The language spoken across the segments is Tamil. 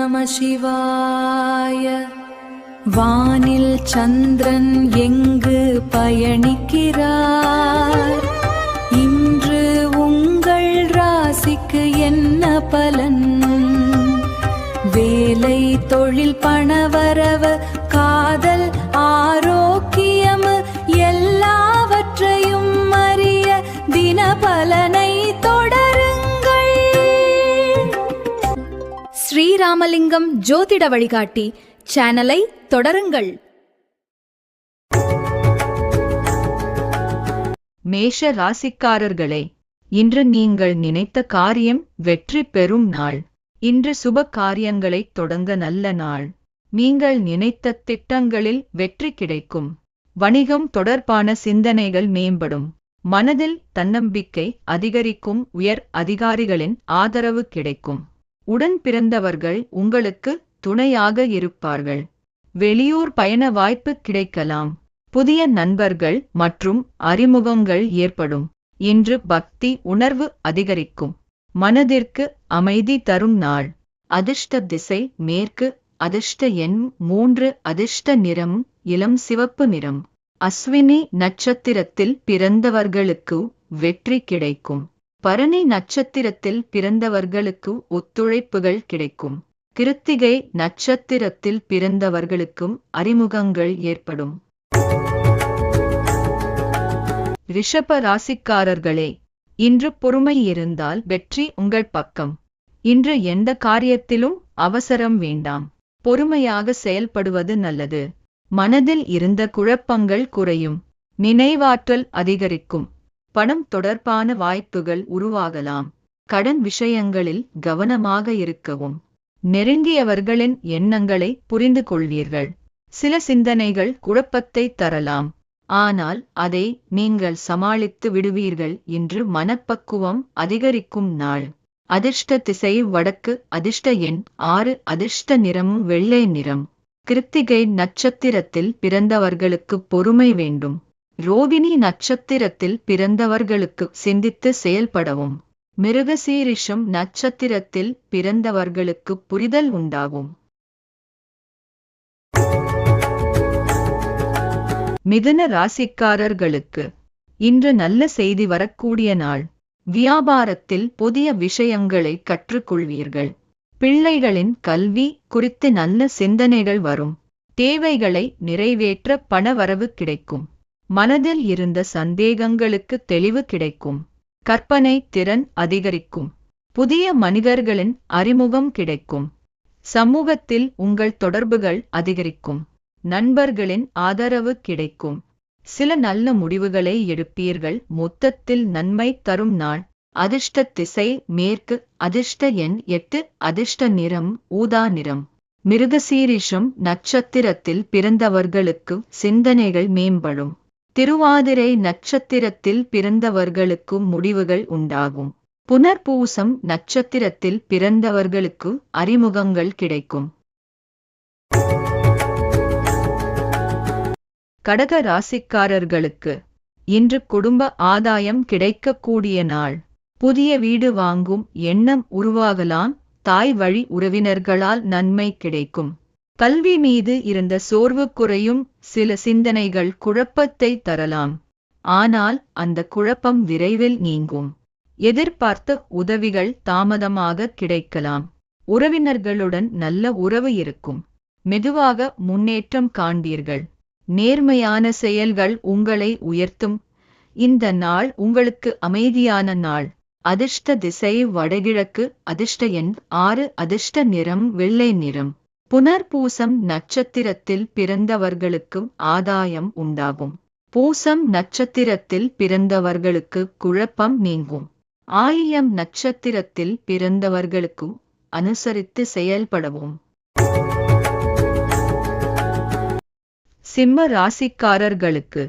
நம சிவாய. வானில் சந்திரன் எங்கு பயணிக்கிறார்? இன்று உங்கள் ராசிக்கு என்ன பலன்? வேலை, தொழில், பணவரவு, காதல், ஆரோக்கியம் எல்லாவற்றையும் அறிய தினபலனை தொடருங்கள். ஸ்ரீராமலிங்கம் ஜோதிட வழிகாட்டி சேனலை தொடருங்கள். மேஷ ராசிக்காரர்களே, இன்று நீங்கள் நினைத்த காரியம் வெற்றி பெறும் நாள். இன்று சுப காரியங்களை தொடங்க நல்ல நாள். நீங்கள் நினைத்த திட்டங்களில் வெற்றி கிடைக்கும். வணிகம் தொடர்பான சிந்தனைகள் மேம்படும். மனதில் தன்னம்பிக்கை அதிகரிக்கும். உயர் அதிகாரிகளின் ஆதரவு கிடைக்கும். உடன் பிறந்தவர்கள் உங்களுக்கு துணையாக இருப்பார்கள். வெளியூர் பயண வாய்ப்பு கிடைக்கலாம். புதிய நண்பர்கள் மற்றும் அறிமுகங்கள் ஏற்படும். இன்று பக்தி உணர்வு அதிகரிக்கும். மனதிற்கு அமைதி தரும் நாள். அதிர்ஷ்ட திசை மேற்கு. அதிர்ஷ்ட எண் 3. அதிர்ஷ்ட நிறம் இளம் சிவப்பு நிறம். அஸ்வினி நட்சத்திரத்தில் பிறந்தவர்களுக்கு வெற்றி கிடைக்கும். பரணி நட்சத்திரத்தில் பிறந்தவர்களுக்கு ஒத்துழைப்புகள் கிடைக்கும். கிருத்திகை நட்சத்திரத்தில் பிறந்தவர்களுக்கும் அறிமுகங்கள் ஏற்படும். ரிஷப ராசிக்காரர்களே, இன்று பொறுமை இருந்தால் வெற்றி உங்கள் பக்கம். இன்று எந்த காரியத்திலும் அவசரம் வேண்டாம். பொறுமையாக செயல்படுவது நல்லது. மனதில் இருந்த குழப்பங்கள் குறையும். நினைவாற்றல் அதிகரிக்கும். பணம் தொடர்பான வாய்ப்புகள் உருவாகலாம். கடன் விஷயங்களில் கவனமாக இருக்கவும். நெருங்கியவர்களின் எண்ணங்களை புரிந்து கொள்வீர்கள். சில சிந்தனைகள் குழப்பத்தை தரலாம். ஆனால் அதை நீங்கள் சமாளித்து விடுவீர்கள். இன்று மனப்பக்குவம் அதிகரிக்கும் நாள். அதிர்ஷ்ட திசை வடக்கு. அதிர்ஷ்ட எண் 6. அதிர்ஷ்ட நிறம் வெள்ளை நிறம். கிருத்திகை நட்சத்திரத்தில் பிறந்தவர்களுக்கு பொறுமை வேண்டும். ரோகிணி நட்சத்திரத்தில் பிறந்தவர்களுக்கு சிந்தித்து செயல்படவும். மிருகசீரிஷம் நட்சத்திரத்தில் பிறந்தவர்களுக்கு புரிதல் உண்டாகும். மிதுன ராசிக்காரர்களுக்கு இன்று நல்ல செய்தி வரக்கூடிய நாள். வியாபாரத்தில் புதிய விஷயங்களை கற்றுக்கொள்வீர்கள். பிள்ளைகளின் கல்வி குறித்து நல்ல சிந்தனைகள் வரும். தேவைகளை நிறைவேற்ற பணவரவு கிடைக்கும். மனதில் இருந்த சந்தேகங்களுக்கு தெளிவு கிடைக்கும். கற்பனை திறன் அதிகரிக்கும். புதிய மனிதர்களின் அறிமுகம் கிடைக்கும். சமூகத்தில் உங்கள் தொடர்புகள் அதிகரிக்கும். நண்பர்களின் ஆதரவு கிடைக்கும். சில நல்ல முடிவுகளை எடுப்பீர்கள். மொத்தத்தில் நன்மை தரும் நாள். அதிர்ஷ்ட திசை மேற்கு. அதிர்ஷ்ட எண் 8. அதிர்ஷ்ட நிறம் ஊதா நிறம். மிருகசீரிஷம் நட்சத்திரத்தில் பிறந்தவர்களுக்கு சிந்தனைகள் மேம்படும். திருவாதிரை நட்சத்திரத்தில் பிறந்தவர்களுக்கு முடிவுகள் உண்டாகும். புனர்பூசம் நட்சத்திரத்தில் பிறந்தவர்களுக்கு அறிமுகங்கள் கிடைக்கும். கடக ராசிக்காரர்களுக்கு இன்று குடும்ப ஆதாயம் கிடைக்கக்கூடிய நாள். புதிய வீடு வாங்கும் எண்ணம் உருவாகலாம். தாய் வழி உறவினர்களால் நன்மை கிடைக்கும். கல்வி மீது இருந்த சோர்வு குறையும். சில சிந்தனைகள் குழப்பத்தை தரலாம். ஆனால் அந்த குழப்பம் விரைவில் நீங்கும். எதிர்பார்த்த உதவிகள் தாமதமாக கிடைக்கலாம். உறவினர்களுடன் நல்ல உறவு இருக்கும். மெதுவாக முன்னேற்றம் காண்பீர்கள். நேர்மையான செயல்கள் உங்களை உயர்த்தும். இந்த நாள் உங்களுக்கு அமைதியான நாள். அதிர்ஷ்ட திசை வடகிழக்கு. அதிர்ஷ்ட எண் 6. அதிர்ஷ்ட நிறம் வெள்ளை நிறம். புனர்பூசம் நட்சத்திரத்தில் பிறந்தவர்களுக்கு ஆதாயம் உண்டாகும். பூசம் நட்சத்திரத்தில் பிறந்தவர்களுக்கு குழப்பம் நீங்கும். ஆயில்யம் நட்சத்திரத்தில் பிறந்தவர்களுக்கு அனுசரித்து செயல்படவும். சிம்ம ராசிக்காரர்களுக்கு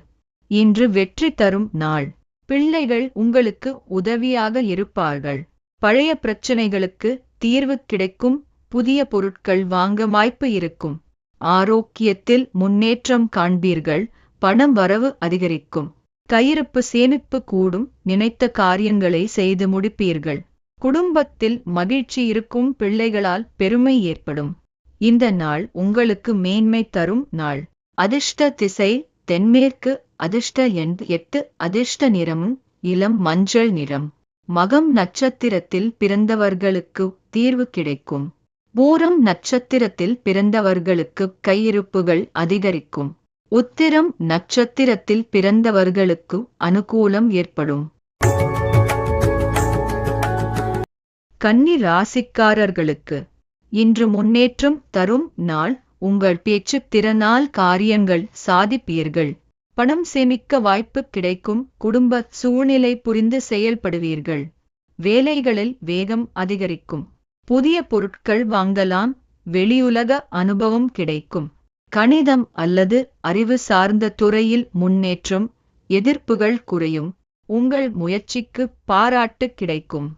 இன்று வெற்றி தரும் நாள். பிள்ளைகள் உங்களுக்கு உதவியாக இருப்பார்கள். பழைய பிரச்சனைகளுக்கு தீர்வு கிடைக்கும். புதிய பொருட்கள் வாங்க வாய்ப்பு இருக்கும். ஆரோக்கியத்தில் முன்னேற்றம் காண்பீர்கள். பணம் வரவு அதிகரிக்கும். கையிருப்பு சேமிப்பு கூடும். நினைத்த காரியங்களை செய்து முடிப்பீர்கள். குடும்பத்தில் மகிழ்ச்சி இருக்கும், பிள்ளைகளால் பெருமை ஏற்படும். இந்த நாள் உங்களுக்கு மேன்மை தரும் நாள். அதிர்ஷ்ட திசை தென்மேற்கு. அதிர்ஷ்ட எண் 8. அதிர்ஷ்ட நிறம் இளம் மஞ்சள் நிறம். மகம் நட்சத்திரத்தில் பிறந்தவர்களுக்கு தீர்வு கிடைக்கும். பூரம் நட்சத்திரத்தில் பிறந்தவர்களுக்கு கையிருப்புகள் அதிகரிக்கும். உத்திரம் நட்சத்திரத்தில் பிறந்தவர்களுக்கு அனுகூலம் ஏற்படும். கன்னி ராசிக்காரர்களுக்கு இன்று முன்னேற்றம் தரும் நாள். உங்கள் பேச்சு திறனால் காரியங்கள் சாதிப்பீர்கள். பணம் சேமிக்க வாய்ப்பு கிடைக்கும். குடும்ப சூழ்நிலை புரிந்து செயல்படுவீர்கள். வேலைகளில் வேகம் அதிகரிக்கும். புதிய பொருட்கள் வாங்கலாம். வெளியுலக அனுபவம் கிடைக்கும். கணிதம் அல்லது அறிவு சார்ந்த துறையில் முன்னேற்றம். எதிர்ப்புகள் குறையும். உங்கள் முயற்சிக்கு பாராட்டு கிடைக்கும்.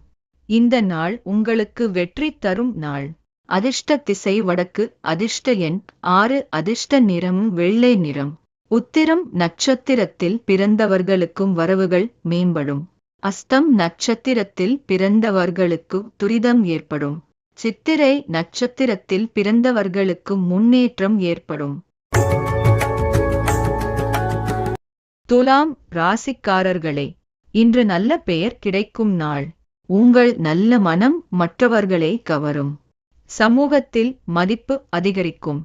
இந்த நாள் உங்களுக்கு வெற்றி தரும் நாள். அதிர்ஷ்ட திசை வடக்கு. அதிர்ஷ்ட எண் 6. அதிர்ஷ்ட நிறம் வெள்ளை நிறம். உத்திரம் நட்சத்திரத்தில் பிறந்தவர்களுக்கும் வரவுகள் மேம்படும். அஸ்தம் நட்சத்திரத்தில் பிறந்தவர்களுக்கு துரிதம் ஏற்படும். சித்திரை நட்சத்திரத்தில் பிறந்தவர்களுக்கு முன்னேற்றம் ஏற்படும். துலாம் ராசிக்காரர்களே, இன்று நல்ல பெயர் கிடைக்கும் நாள். உங்கள் நல்ல மனம் மற்றவர்களை கவரும். சமூகத்தில் மதிப்பு அதிகரிக்கும்.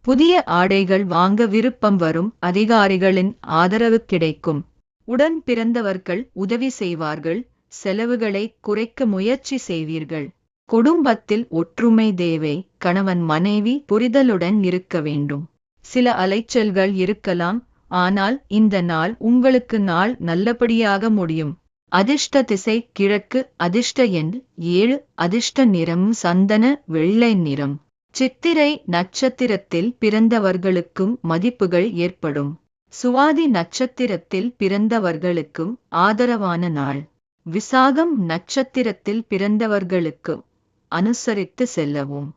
புதிய ஆடைகள் வாங்க விருப்பம் வரும். அதிகாரிகளின் ஆதரவு கிடைக்கும். உடன் பிறந்தவர்கள் உதவி செய்வார்கள். செலவுகளை குறைக்க முயற்சி செய்வீர்கள். குடும்பத்தில் ஒற்றுமை தேவை. கணவன் மனைவி புரிதலுடன் இருக்க வேண்டும். சில அலைச்சல்கள் இருக்கலாம், ஆனால் இந்த நாள் உங்களுக்கு நாள் நல்லபடியாக முடியும். அதிர்ஷ்ட திசை கிழக்கு. அதிர்ஷ்ட எண் 7. அதிர்ஷ்ட நிறம் சந்தன வெள்ளை நிறம். சித்திரை நட்சத்திரத்தில் பிறந்தவர்களுக்கும் மதிப்புகள் ஏற்படும். சுவாதி நட்சத்திரத்தில் பிறந்தவர்களுக்கும் ஆதரவான நாள். விசாகம் நட்சத்திரத்தில் பிறந்தவர்களுக்கு அனுசரித்து செல்லவும்.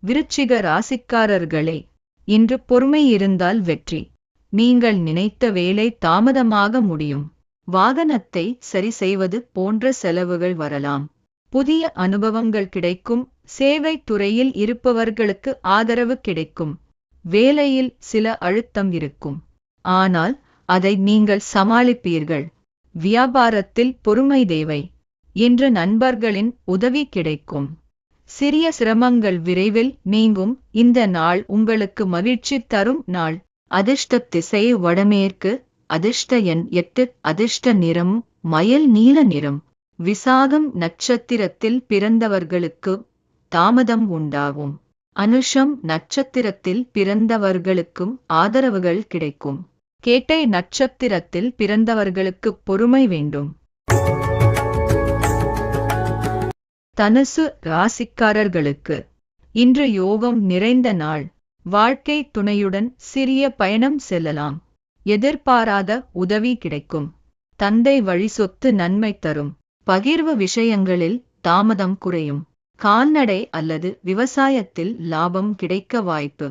விருச்சிக ராசிக்காரர்களே, இன்று பொறுமை இருந்தால் வெற்றி. நீங்கள் நினைத்த வேலை தாமதமாக முடியும். வாகனத்தை சரி செய்வது போன்ற செலவுகள் வரலாம். புதிய அனுபவங்கள் கிடைக்கும். சேவை துறையில் இருப்பவர்களுக்கு ஆதரவு கிடைக்கும். வேலையில் சில அழுத்தம் இருக்கும், ஆனால் அதை நீங்கள் சமாளிப்பீர்கள். வியாபாரத்தில் பொறுமை தேவை. இன்று நண்பர்களின் உதவி கிடைக்கும். சிறிய சிரமங்கள் விரைவில் நீங்கும். இந்த நாள் உங்களுக்கு மகிழ்ச்சி தரும் நாள். அதிர்ஷ்ட திசை வடமேற்கு. அதிர்ஷ்ட எண் 8. அதிர்ஷ்ட நிறம் மயில் நீல நிறம். விசாகம் நட்சத்திரத்தில் பிறந்தவர்களுக்கு தாமதம் உண்டாகும். அனுஷம் நட்சத்திரத்தில் பிறந்தவர்களுக்கும் ஆதரவுகள் கிடைக்கும். கேட்டை நட்சத்திரத்தில் பிறந்தவர்களுக்கு பொறுமை வேண்டும். தனுசு ராசிக்காரர்களுக்கு இன்று யோகம் நிறைந்த நாள். வாழ்க்கை துணையுடன் சிறிய பயணம் செல்லலாம். எதிர்பாராத உதவி கிடைக்கும். தந்தை வழி சொத்து நன்மை தரும். பகிர்வு விஷயங்களில் தாமதம் குறையும். கால்நடை அல்லது விவசாயத்தில் லாபம் கிடைக்க வாய்ப்பு.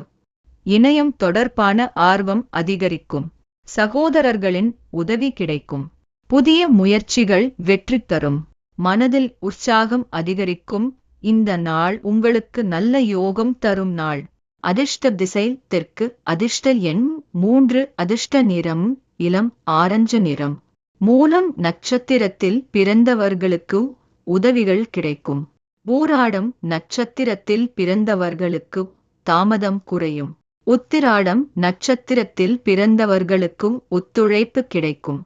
இணையம் தொடர்பான ஆர்வம் அதிகரிக்கும். சகோதரர்களின் உதவி கிடைக்கும். புதிய முயற்சிகள் வெற்றி தரும். மனதில் உற்சாகம் அதிகரிக்கும். இந்த நாள் உங்களுக்கு நல்ல யோகம் தரும் நாள். அதிர்ஷ்ட திசை தெற்கு. அதிர்ஷ்ட எண் 3. அதிர்ஷ்ட நிறம் இளம் ஆரஞ்சு நிறம். மூலம் நட்சத்திரத்தில் பிறந்தவர்களுக்கு உதவிகள் கிடைக்கும். பூராடம் நட்சத்திரத்தில் பிறந்தவர்களுக்கு தாமதம் குறையும். உத்திராடம் நட்சத்திரத்தில் பிறந்தவர்களுக்கும் ஒத்துழைப்பு கிடைக்கும்.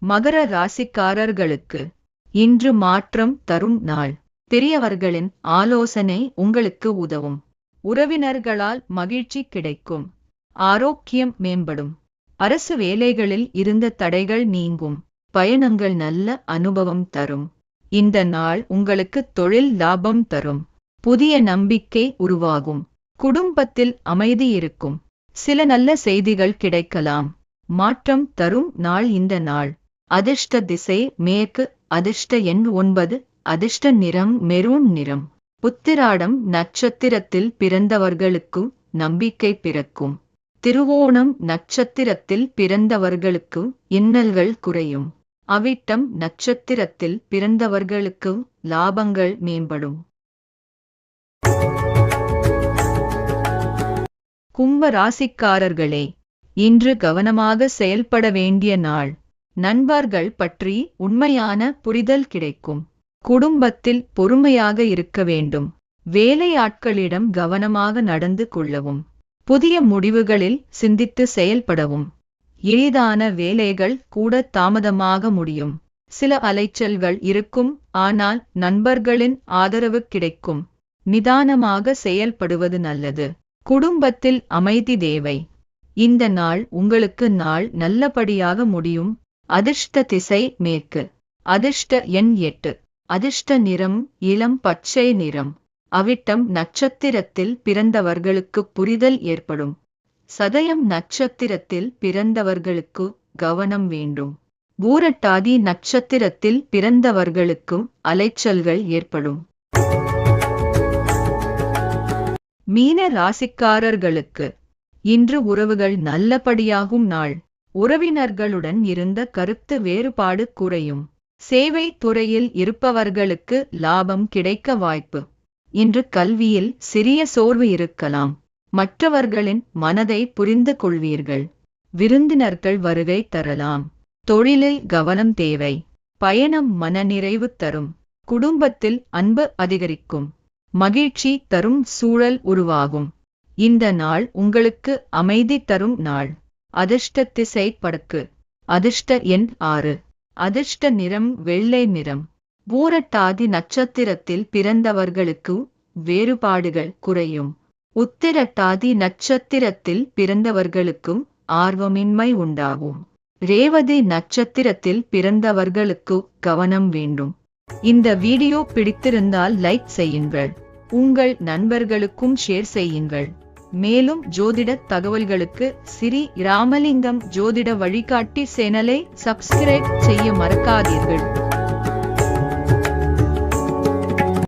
மகர ராசிக்காரர்களுக்கு இன்று மாற்றம் தரும் நாள். பெரியவர்களின் ஆலோசனை உங்களுக்கு உதவும். உறவினர்களால் மகிழ்ச்சி கிடைக்கும். ஆரோக்கியம் மேம்படும். அரசு வேலைகளில் இருந்த தடைகள் நீங்கும். பயணங்கள் நல்ல அனுபவம் தரும். இந்த நாள் உங்களுக்கு தொழில் லாபம் தரும். புதிய நம்பிக்கை உருவாகும். குடும்பத்தில் அமைதி இருக்கும். சில நல்ல செய்திகள் கிடைக்கலாம். மாற்றம் தரும் நாள் இந்த நாள். அதிர்ஷ்ட திசை மேற்கு. அதிர்ஷ்ட எண் 9. அதிர்ஷ்ட நிறம் மெரூன் நிறம். உத்திராடம் நட்சத்திரத்தில் பிறந்தவர்களுக்கு நம்பிக்கை பிறக்கும். திருவோணம் நட்சத்திரத்தில் பிறந்தவர்களுக்கு இன்னல்கள் குறையும். அவிட்டம் நட்சத்திரத்தில் பிறந்தவர்களுக்கு லாபங்கள் மேம்படும். கும்ப ராசிக்காரர்களே, இன்று கவனமாக செயல்பட வேண்டிய நாள். நண்பர்கள் பற்றி உண்மையான புரிதல் கிடைக்கும். குடும்பத்தில் பொறுமையாக இருக்க வேண்டும். வேலையாட்களிடம் கவனமாக நடந்து கொள்ளவும். புதிய முடிவுகளில் சிந்தித்து செயல்படவும். எளிதான வேலைகள் கூட தாமதமாக முடியும். சில அலைச்சல்கள் இருக்கும், ஆனால் நண்பர்களின் ஆதரவு கிடைக்கும். நிதானமாக செயல்படுவது நல்லது. குடும்பத்தில் அமைதி தேவை. இந்த நாள் உங்களுக்கு நல்லபடியாக முடியும். அதிர்ஷ்ட திசை மேற்கு. அதிர்ஷ்ட எண் 8. அதிர்ஷ்ட நிறம் இளம் பச்சை நிறம். அவிட்டம் நட்சத்திரத்தில் பிறந்தவர்களுக்கு புரிதல் ஏற்படும். சதயம் நட்சத்திரத்தில் பிறந்தவர்களுக்கு கவனம் வேண்டும். பூரட்டாதி நட்சத்திரத்தில் பிறந்தவர்களுக்கும் அலைச்சல்கள் ஏற்படும். மீன ராசிக்காரர்களுக்கு இன்று உறவுகள் நல்லபடியாகும் நாள். உறவினர்களுடன் இருந்த கருத்து வேறுபாடு குறையும். சேவை துறையில் இருப்பவர்களுக்கு லாபம் கிடைக்க வாய்ப்பு. இன்று கல்வியில் சிறிய சோர்வு இருக்கலாம். மற்றவர்களின் மனதை புரிந்து கொள்வீர்கள். விருந்தினர்கள் வருகை தரலாம். தொழிலில் கவனம் தேவை. பயணம் மனநிறைவு தரும். குடும்பத்தில் அன்பு அதிகரிக்கும். மகிழ்ச்சி தரும் சூழல் உருவாகும். இந்த நாள் உங்களுக்கு அமைதி தரும் நாள். அதிர்ஷ்ட திசை வடக்கு. அதிர்ஷ்ட எண் 6. அதிர்ஷ்ட நிறம் வெள்ளை நிறம். பூரட்டாதி நட்சத்திரத்தில் பிறந்தவர்களுக்கு வேறுபாடுகள் குறையும். உத்திரட்டாதி நட்சத்திரத்தில் பிறந்தவர்களுக்கும் ஆர்வமின்மை உண்டாகும். ரேவதி நட்சத்திரத்தில் பிறந்தவர்களுக்கு கவனம் வேண்டும். இந்த வீடியோ பிடித்திருந்தால் லைக் செய்யுங்கள். உங்கள் நண்பர்களுக்கும் ஷேர் செய்யுங்கள். மேலும் ஜோதிட தகவல்களுக்கு ஸ்ரீ ராமலிங்கம் ஜோதிட வழிகாட்டி சேனலை சப்ஸ்கிரைப் செய்ய மறக்காதீர்கள்.